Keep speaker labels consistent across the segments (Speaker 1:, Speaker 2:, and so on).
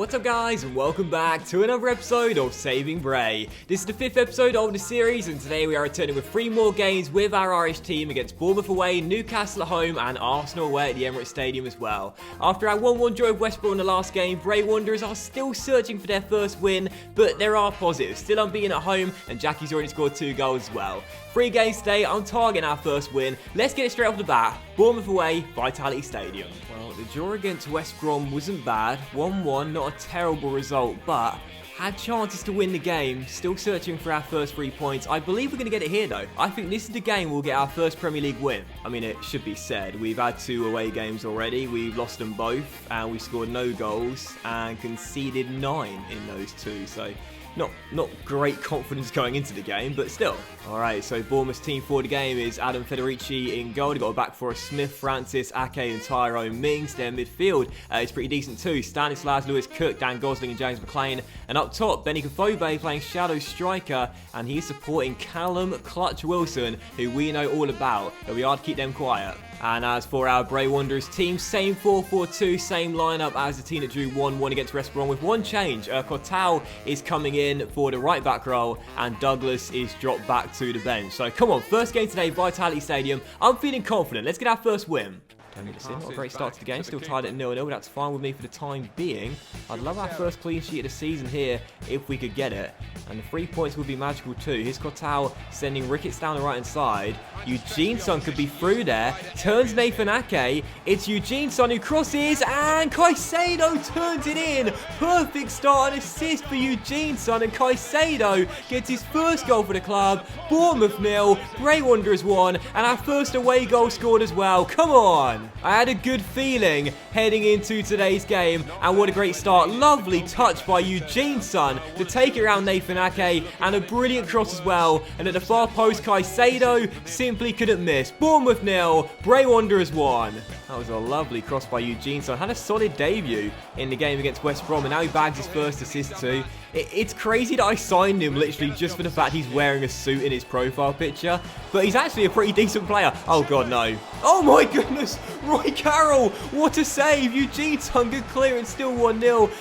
Speaker 1: What's up guys, and welcome back to another episode of Saving Bray. This is the 5th episode of the series, and today we are returning with 3 more games with our Irish team against Bournemouth away, Newcastle at home and Arsenal away at the Emirates Stadium as well. After our 1-1 draw with West Brom in the last game, Bray Wanderers are still searching for their first win, but there are positives. Still unbeaten at home, and Jackie's already scored 2 goals as well. 3 games today, I'm targeting our first win. Let's get it straight off the bat. Bournemouth away, Vitality Stadium. Well, the draw against West Brom wasn't bad. 1-1, not a terrible result, but had chances to win the game. Still searching for our first 3 points. I believe we're going to get it here though. I think this is the game we'll get our first Premier League win. I mean, it should be said, we've had 2 away games already. We've lost them both, and we scored no goals and conceded 9 in those 2. So not great confidence going into the game, but still. Alright, so Bournemouth's team for the game is Adam Federici in goal. They've got a back four of Smith, Francis, Ake and Tyrone Mings. Their midfield is pretty decent too. Stanislas, Lewis Cook, Dan Gosling and James McLean. And up top, Benny Kofobe playing shadow striker, and he's supporting Callum Clutch Wilson, who we know all about. It'll be hard to keep them quiet. And as for our Bray Wanderers team, same 4-4-2, same lineup as the team that drew 1-1 against West Brom with one change. Cortal is coming in for the right back role, and Douglas is dropped back to the bench. So come on, first game today, Vitality Stadium. I'm feeling confident. Let's get our first win. 10 minutes in, not a great start to the game, still tied at 0-0, but that's fine with me for the time being. I'd love our first clean sheet of the season here if we could get it, and the 3 points would be magical too. Here's Cortal sending Ricketts down the right hand side. Eugene Son could be through there, turns Nathan Ake, it's Eugene Son who crosses, and Caicedo turns it in. Perfect start and assist for Eugene Son, and Caicedo gets his first goal for the club. Bournemouth 0, Bray Wanderers 1, and our first away goal scored as well. Come on! I had a good feeling heading into today's game, and what a great start. Lovely touch by Eugene Son to take it around Nathan Ake, and a brilliant cross as well. And at the far post, Caicedo simply couldn't miss. Bournemouth 0, Bray Wanderers 1. That was a lovely cross by Eugene Son. Had a solid debut in the game against West Brom, and now he bags his first assist too. It's crazy that I signed him literally just for the fact he's wearing a suit in his profile picture, but he's actually a pretty decent player. Oh god, no. Oh my goodness, Roy Carroll, what a save. Eugene Son, good clearance, still 1-0.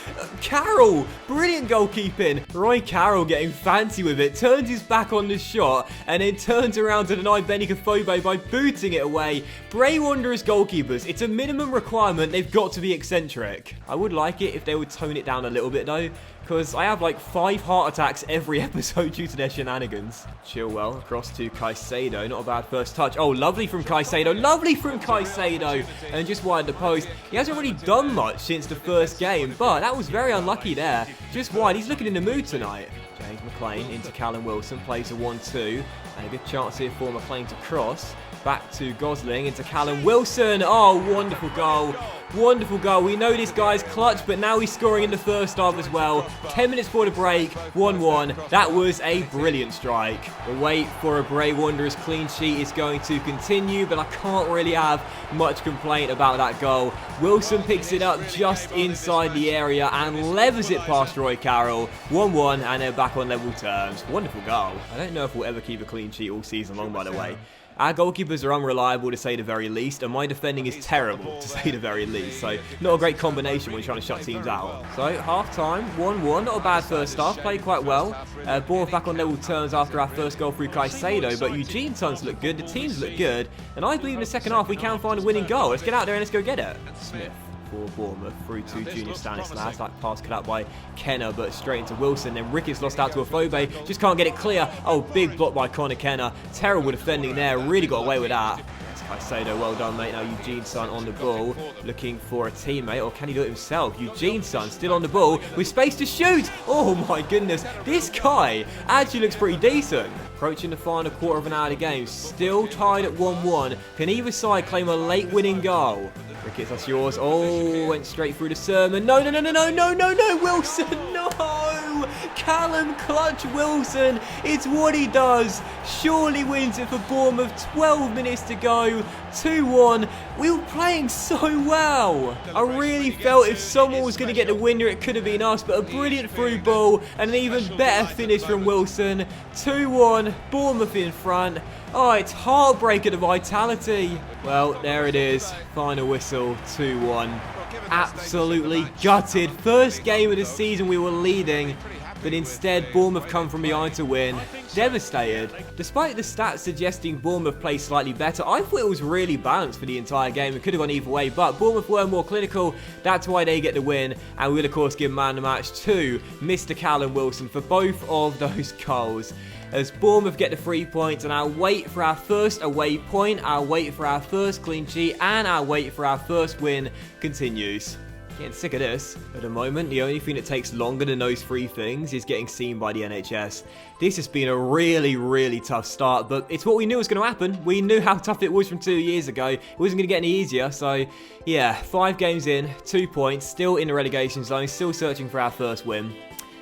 Speaker 1: Carroll, brilliant goalkeeping. Roy Carroll getting fancy with it, turns his back on the shot, and then turns around to deny Benny Kofobe by booting it away. Bray Wanderers goalkeepers, it's a minimum requirement, they've got to be eccentric. I would like it if they would tone it down a little bit though, because I have like 5 heart attacks every episode due to their shenanigans. Chilwell across to Caicedo. Not a bad first touch. Oh, lovely from Caicedo. Lovely from Caicedo. And just wide the post. He hasn't really done much since the first game, but that was very unlucky there. Just wide. He's looking in the mood tonight. James McLean into Callum Wilson. Plays a 1-2. And a good chance here for McLean to cross. Back to Gosling into Callum Wilson. Oh, wonderful goal. Wonderful goal. We know this guy's clutch, but now he's scoring in the first half as well. 10 minutes for the break, 1-1. That was a brilliant strike. The wait for a Bray Wanderers clean sheet is going to continue, but I can't really have much complaint about that goal. Wilson picks it up just inside the area and levers it past Roy Carroll. 1-1, and they're back on level terms. Wonderful goal. I don't know if we'll ever keep a clean sheet all season long, by the way. Our goalkeepers are unreliable to say the very least, and my defending is terrible to say the very least, so not a great combination when you're trying to shut teams out. So, half-time, 1-1, not a bad first half, played quite well. Bournemouth back on level terms after our first goal through Caicedo, but Eugene Son's look good, the teams look good, and I believe in the second half we can find a winning goal. Let's get out there and let's go get it. Smith for Bournemouth, through to Junior Stanislas. That pass cut out by Kenner, but straight into Wilson. Then Ricketts lost out to Afobe, just can't get it clear. Oh, big block by Conor Kenner. Terrible defending there, really got away with that. Caicedo, well done mate. Now Eugene Son on the ball, looking for a teammate, or can he do it himself? Eugene Son still on the ball, with space to shoot. Oh my goodness, this guy actually looks pretty decent. Approaching the final quarter of an hour of the game, still tied at 1-1. Can either side claim a late winning goal? Ricketts, that's yours. Oh, went straight through the sermon. No, Wilson, no! Callum Clutch Wilson, it's what he does. Surely wins it for Bournemouth, 12 minutes to go, 2-1. We were playing so well. I really felt if someone was going to get the winner, it could have been us, but a brilliant through ball and an even better finish from Wilson. 2-1, Bournemouth in front. Oh, it's heartbreak at the Vitality. Well, there it is. Final whistle, 2-1. absolutely gutted. First game of the season we were leading, but instead Bournemouth come from behind to win. Devastated. Despite the stats suggesting Bournemouth played slightly better, I thought it was really balanced for the entire game. It could have gone either way, but Bournemouth were more clinical. That's why they get the win, and we will of course give man of the match to Mr. Callum Wilson for both of those goals. As Bournemouth get the 3 points, and our wait for our first away point, our wait for our first clean sheet, and our wait for our first win continues. Getting sick of this. At the moment, the only thing that takes longer than those 3 things is getting seen by the NHS. This has been a really, really tough start, but it's what we knew was going to happen. We knew how tough it was from 2 years ago. It wasn't going to get any easier, so yeah, 5 games in, 2 points, still in the relegation zone, still searching for our first win.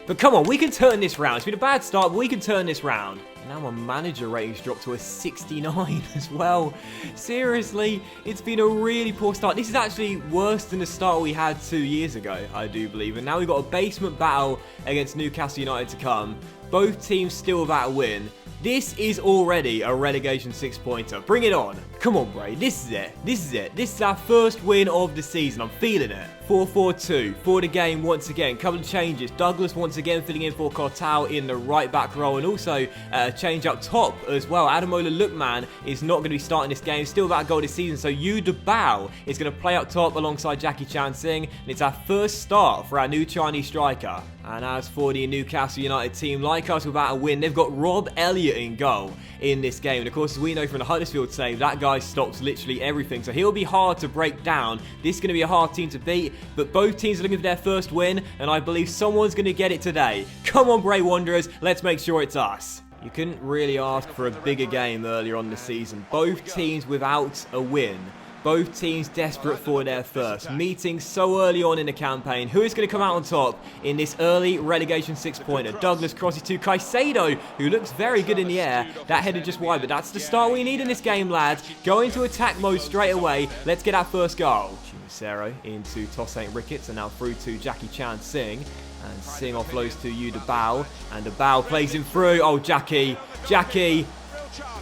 Speaker 1: But come on, we can turn this round. It's been a bad start, but we can turn this round. And now my manager ratings dropped to a 69 as well. Seriously, it's been a really poor start. This is actually worse than the start we had 2 years ago, I do believe. And now we've got a basement battle against Newcastle United to come. Both teams still without a win. This is already a relegation 6-pointer. Bring it on. Come on, Bray. This is it. This is it. This is our first win of the season. I'm feeling it. 4-4-2 for the game once again. Couple of changes. Douglas once again filling in for Cortal in the right back role, and also a change up top as well. Ademola Lookman is not going to be starting this game. Still without a goal this season, so Yu Debao is going to play up top alongside Jackie Chan Singh, and it's our first start for our new Chinese striker. And as for the Newcastle United team, like us without a win, they've got Rob Elliott in goal in this game. And of course, as we know from the Huddersfield save, that guy stops literally everything. So he'll be hard to break down. This is going to be a hard team to beat, but both teams are looking for their first win, and I believe someone's going to get it today. Come on, Bray Wanderers, let's make sure it's us. You couldn't really ask for a bigger game earlier on the season. Both teams without a win. Both teams desperate for their first. Meeting so early on in the campaign. Who is going to come out on top in this early relegation 6-pointer? Douglas crosses to Caicedo, who looks very good in the air. That headed just wide, but that's the start we need in this game, lads. Go into attack mode straight away. Let's get our first goal. Chumacero into Tosaint Ricketts, and now through to Jackie Chan Singh. And Singh offloads to Yu Debao, and Debao plays him through. Oh, Jackie.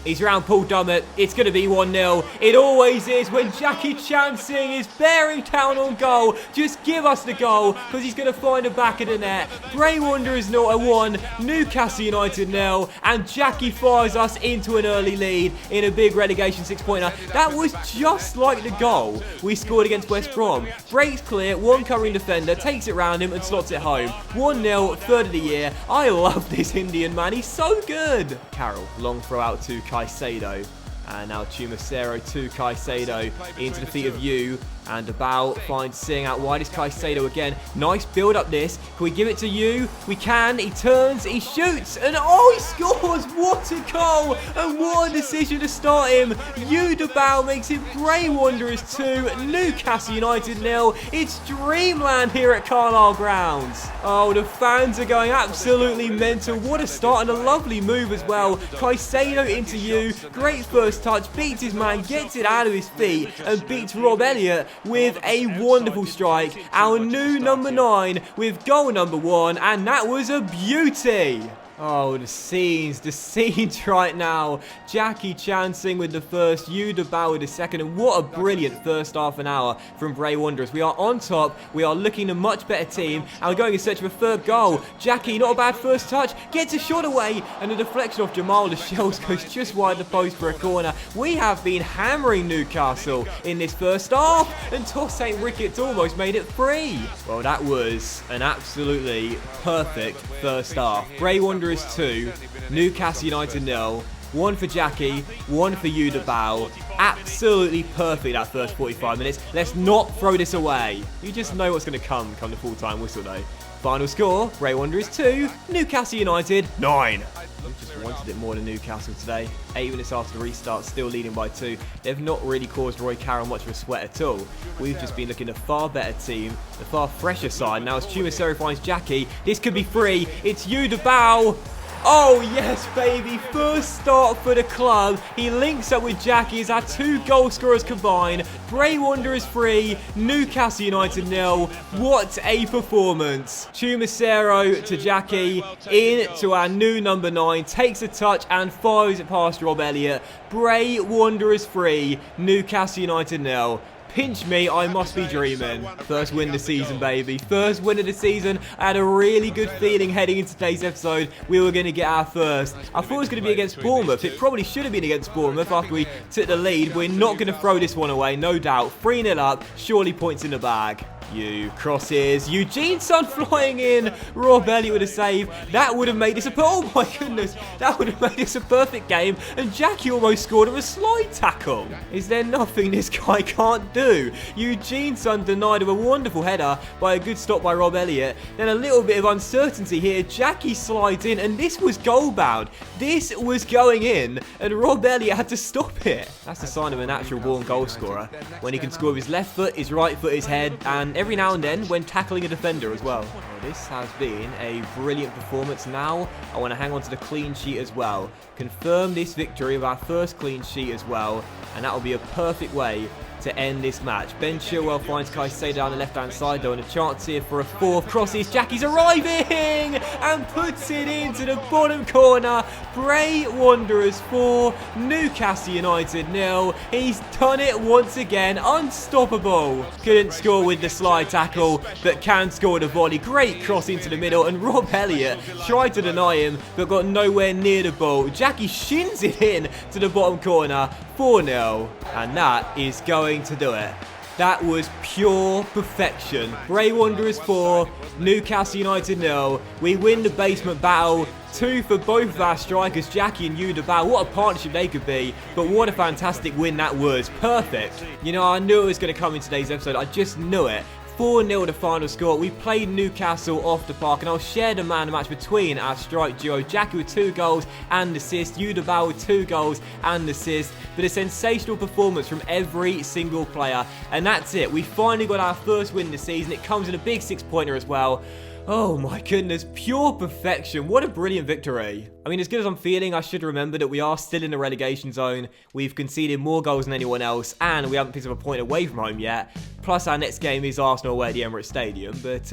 Speaker 1: He's around Paul Dummett. It's going to be 1-0. It always is when Jackie Chan Singh is bearing down on goal. Just give us the goal, because he's going to find the back of the net. Bray Wanderers 0-1, Newcastle United 0, and Jackie fires us into an early lead in a big relegation 6-pointer. That was just like the goal we scored against West Brom. Breaks clear, one covering defender, takes it round him and slots it home. 1-0, third of the year. I love this Indian man. He's so good. Carroll, long throw out to Caicedo, and now Chumacero to Caicedo into the feet of Yu, and Debao finds Singh out wide. Is Caicedo again. Nice build up this. Can we give it to Yu? We can. He turns, he shoots, and oh, he scores. What a goal, and what a decision to start him. Yu Debao makes it Bray Wanderers 2, Newcastle United 0. It's dreamland here at Carlisle Grounds. Oh, the fans are going absolutely mental. What a start, and a lovely move as well. Caicedo into Yu. Great first touch. Beats his man, gets it out of his feet, and beats Rob Elliott with a wonderful strike. Our new number 9 with goal number 1, and that was a beauty. Oh, the scenes right now. Jackie Chan Singh with the first, Yu Debao with the second, and what a brilliant first half an hour from Bray Wanderers. We are on top, we are looking a much better team, and we're going in search of a third goal. Jackie, not a bad first touch, gets a shot away, and a deflection off Jamal Lascelles goes just wide the post for a corner. We have been hammering Newcastle in this first half, and Tosaint Ricketts almost made it 3. Well, that was an absolutely perfect first half. Bray Wanderers 2, Newcastle United 0. 1 for Jackie, 1 for Yu Debao. Absolutely perfect that first 45 minutes. Let's not throw this away. You just know what's going to come the full-time whistle though. Final score, Bray Wanderers 2, Newcastle United 9. We just wanted it more than Newcastle today. 8 minutes after the restart, still leading by 2. They've not really caused Roy Carroll much of a sweat at all. We've just been looking at a far better team, the far fresher side. Now as Chumacero finds Jackie, this could be free. It's Yu Debao. Oh yes, baby, first start for the club. He links up with Jackie as our 2 goal scorers combined. Bray Wanderers 3, Newcastle United 0. What a performance. Chumacero to Jackie, in to our new number 9, takes a touch and fires it past Rob Elliott. Bray Wanderers 3, Newcastle United 0. Pinch me, I must be dreaming. First win of the season, baby. First win of the season. I had a really good feeling heading into today's episode. We were going to get our first. I thought it was going to be against Bournemouth. It probably should have been against Bournemouth after we took the lead. We're not going to throw this one away, no doubt. 3-0 up, surely points in the bag. You crosses, Eugene Son flying in, Rob Elliott with a save. That would have made this oh my goodness, that would have made this a perfect game, and Jackie almost scored with a slide tackle. Is there nothing this guy can't do? Eugene Son denied of a wonderful header by a good stop by Rob Elliott. Then a little bit of uncertainty here, Jackie slides in, and this was goal bound. This was going in, and Rob Elliott had to stop it. That's the sign of a natural born goal scorer, when he can score with his left foot, his right foot, his head, and every now and then when tackling a defender as well. This has been a brilliant performance. Now I want to hang on to the clean sheet as well. Confirm this victory with our first clean sheet as well, and that will be a perfect way to end this match. Ben Chilwell finds Caicedo down the left-hand side though, and a chance here for a fourth. Crosses, Jackie's arriving and puts it into the bottom corner. Bray Wanderers 4, Newcastle United 0. He's done it once again, unstoppable. Couldn't score with the slide tackle, but can score with a volley. Great cross into the middle, and Rob Elliott tried to deny him, but got nowhere near the ball. Jackie shins it in to the bottom corner, 4-0, and that is going to do it. That was pure perfection. Bray Wanderers 4, Newcastle United 0. We win the basement battle. 2 for both of our strikers, Jackie and Udabao. What a partnership they could be, but what a fantastic win that was. Perfect. You know, I knew it was going to come in today's episode. I just knew it. 4-0 the final score. We played Newcastle off the park, and I'll share the man of the match between our strike duo. Jackie with 2 goals and assists, Udabao with 2 goals and assists, but a sensational performance from every single player. And that's it. We finally got our first win this season. It comes in a big 6-pointer as well. Oh my goodness, pure perfection. What a brilliant victory. I mean, as good as I'm feeling, I should remember that we are still in the relegation zone. We've conceded more goals than anyone else, and we haven't picked up a point away from home yet. Plus, our next game is Arsenal away at the Emirates Stadium. But,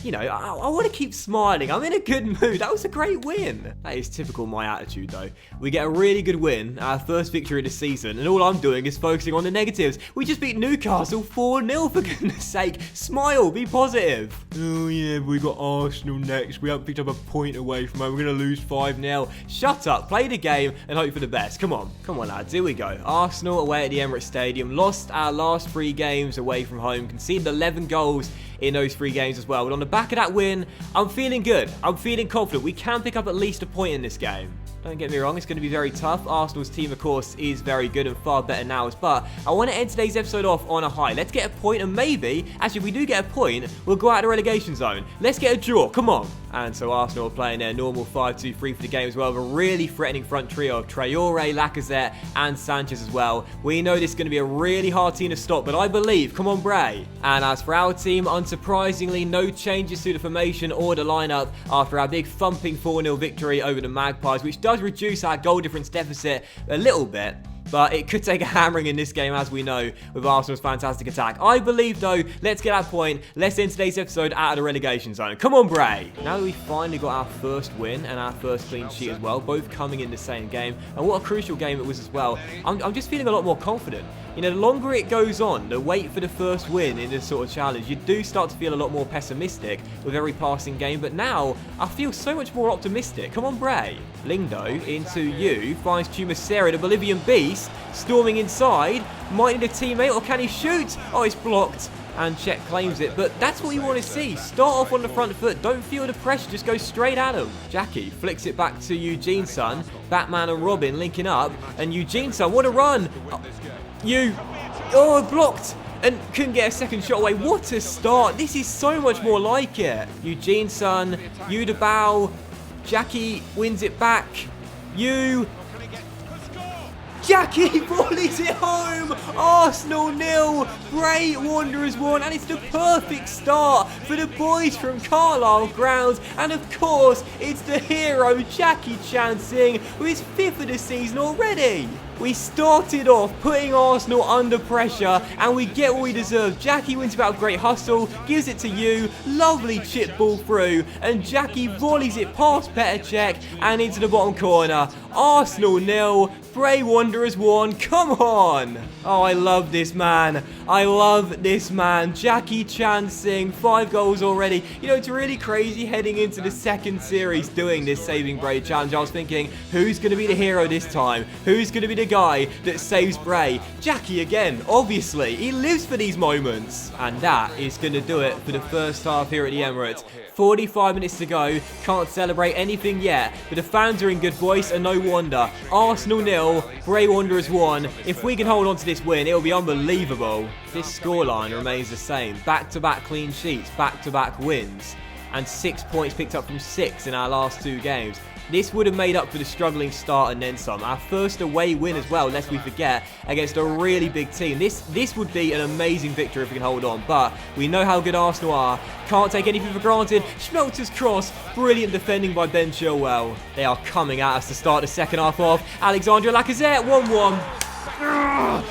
Speaker 1: you know, I want to keep smiling. I'm in a good mood. That was a great win. That is typical my attitude, though. We get a really good win, our first victory of the season, and all I'm doing is focusing on the negatives. We just beat Newcastle 4-0, for goodness sake. Smile, be positive. Oh, yeah, we got Arsenal next. We haven't picked up a point away from home. We're going to lose 5-0. Shut up, play the game and hope for the best. Come on lads, here we go. Arsenal away at the Emirates Stadium, lost our last 3 games away from home, conceded 11 goals in those 3 games as well. But on the back of that win, I'm feeling good. I'm feeling confident. We can pick up at least a point in this game. Don't get me wrong, it's going to be very tough. Arsenal's team, of course, is very good and far better now. But I want to end today's episode off on a high. Let's get a point, and maybe, actually, if we do get a point, we'll go out of the relegation zone. Let's get a draw. Come on. And so Arsenal are playing their normal 5-2-3 for the game as well, with a really threatening front trio of Traore, Lacazette, and Sanchez as well. We know this is going to be a really hard team to stop, but I believe. Come on, Bray. And as for our team, unsurprisingly, no changes to the formation or the lineup after our big thumping 4-0 victory over the Magpies, which does reduce our goal difference deficit a little bit. But it could take a hammering in this game, as we know, with Arsenal's fantastic attack. I believe, though, let's get that point. Let's end today's episode out of the relegation zone. Come on, Bray. Now that we finally got our first win and our first clean sheet as well, both coming in the same game, and what a crucial game it was as well, I'm just feeling a lot more confident. You know, the longer it goes on, the wait for the first win in this sort of challenge, you do start to feel a lot more pessimistic with every passing game. But now, I feel so much more optimistic. Come on, Bray. Lingdo into you, finds Chumacera, the Bolivian beast, storming inside. Might need a teammate, or can he shoot? Oh, it's blocked. And Cech claims it, but that's what you want to see. Start off on the front foot, don't feel the pressure, just go straight at him. Jackie flicks it back to Eugene Son. Batman and Robin linking up, and Eugene Son, what a run! Blocked! And couldn't get a second shot away. What a start. This is so much more like it. Eugene Son, Udabao, Jackie wins it back. Jackie volleys it home. Arsenal 0, Bray Wanderers 1, and it's the perfect start for the boys from Carlisle Grounds. And of course, it's the hero Jackie Chancing with his 5th of the season already. We started off putting Arsenal under pressure, and we get what we deserve. Jackie wins about a great hustle, gives it to you, lovely chip ball through, and Jackie volleys it past Petr Cech and into the bottom corner. Arsenal 0, Bray Wanderers 1. Come on! Oh, I love this man. I love this man. Jackie chancing, 5 goals already. You know, it's really crazy heading into the second series doing this Saving Bray challenge. I was thinking, who's going to be the hero this time? Who's going to be the guy that saves Bray? Jackie again, obviously. He lives for these moments. And that is going to do it for the first half here at the Emirates. 45 minutes to go. Can't celebrate anything yet, but the fans are in good voice, and no wonder. Arsenal 0, Bray Wanderers 1. If we can hold on to this win, it'll be unbelievable. This scoreline remains the same. Back-to-back clean sheets, back-to-back wins, and 6 points picked up from 6 in our last 2 games. This would have made up for the struggling start and then some. Our first away win as well, lest we forget, against a really big team. This would be an amazing victory if we can hold on, but we know how good Arsenal are. Can't take anything for granted. Schmelz's cross, brilliant defending by Ben Chilwell. They are coming at us to start the second half off. Alexandre Lacazette, 1-1.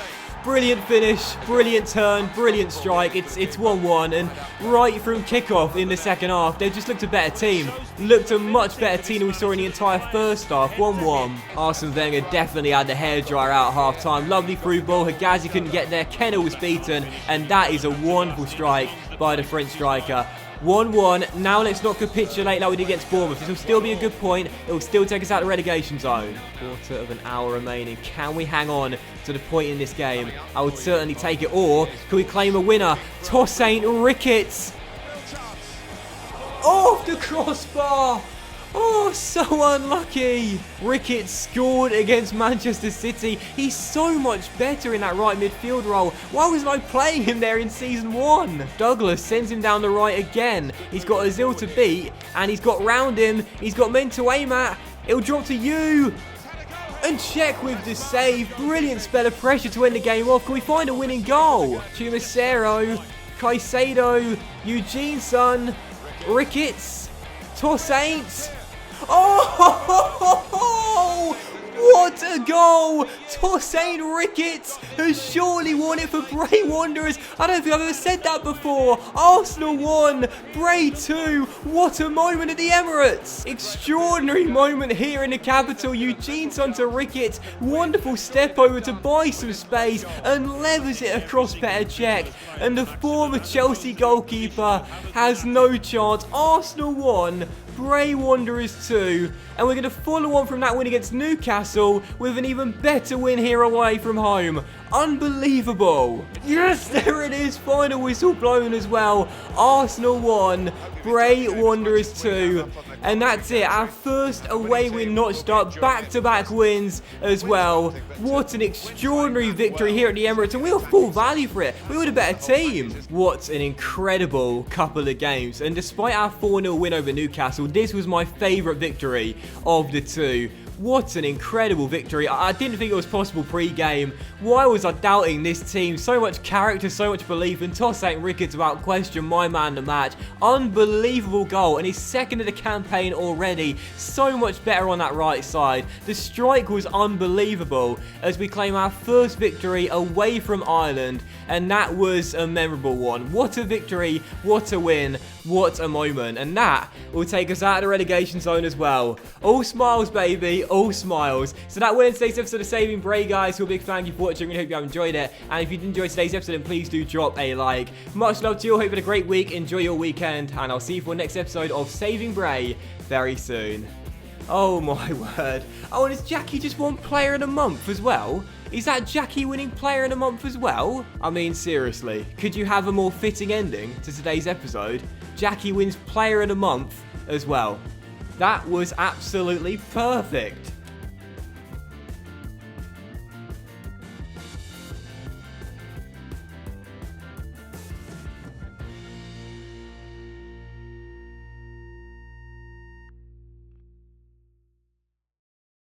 Speaker 1: Brilliant finish, brilliant turn, brilliant strike. It's 1-1, and right from kickoff in the second half, they just looked a better team. Looked a much better team than we saw in the entire first half. 1-1. Arsene Wenger definitely had the hairdryer out at half-time. Lovely through ball. Higazi couldn't get there. Kenner was beaten, and that is a wonderful strike by the French striker. 1-1. Now let's not capitulate like we did against Bournemouth. This will still be a good point. It will still take us out of the relegation zone. Quarter of an hour remaining. Can we hang on to the point in this game? I would certainly take it. Or can we claim a winner? Tosaint Ricketts. Off the crossbar. Oh, so unlucky. Ricketts scored against Manchester City. He's so much better in that right midfield role. Why wasn't I playing him there in Season 1? Douglas sends him down the right again. He's got Ozil to beat, and he's got round him. He's got men to aim at. It'll drop to you. And Cech with the save. Brilliant spell of pressure to end the game off. Can we find a winning goal? Chumacero, Caicedo, Eugene Son, Ricketts, Tosaint. Oh, what a goal! Tosaint Ricketts has surely won it for Bray Wanderers. I don't think I've ever said that before. Arsenal 1, Bray 2. What a moment at the Emirates. Extraordinary moment here in the capital. Eugene Son to Ricketts. Wonderful step over to buy some space and levers it across Petr Cech. And the former Chelsea goalkeeper has no chance. Arsenal 1, Bray Wanderers 2, and we're going to follow on from that win against Newcastle with an even better win here away from home. Unbelievable. Yes, there it is. Final whistle blown as well. Arsenal 1, Bray Wanderers 2. And that's it. Our first away win notched up. Back-to-back wins as well. What an extraordinary victory here at the Emirates. And we were full value for it. We were the better team. What an incredible couple of games. And despite our 4-0 win over Newcastle, this was my favourite victory of the two. What an incredible victory. I didn't think it was possible pre-game. Why was I doubting this team? So much character, so much belief, and Tosaint Ricketts without question, my man of the match. Unbelievable goal, and his second of the campaign already. So much better on that right side. The strike was unbelievable as we claim our first victory away from Ireland, and that was a memorable one. What a victory, what a win, what a moment. And that will take us out of the relegation zone as well. All smiles, baby. All smiles. So that will end today's episode of Saving Bray, guys. So a big thank you for watching. I hope you have enjoyed it. And if you did enjoy today's episode, then please do drop a like. Much love to you all. Hope you had a great week. Enjoy your weekend. And I'll see you for the next episode of Saving Bray very soon. Oh my word. Oh, and is Jackie just won Player of the Month as well? Is that Jackie winning Player of the Month as well? I mean, seriously. Could you have a more fitting ending to today's episode? Jackie wins Player of the Month as well. That was absolutely perfect.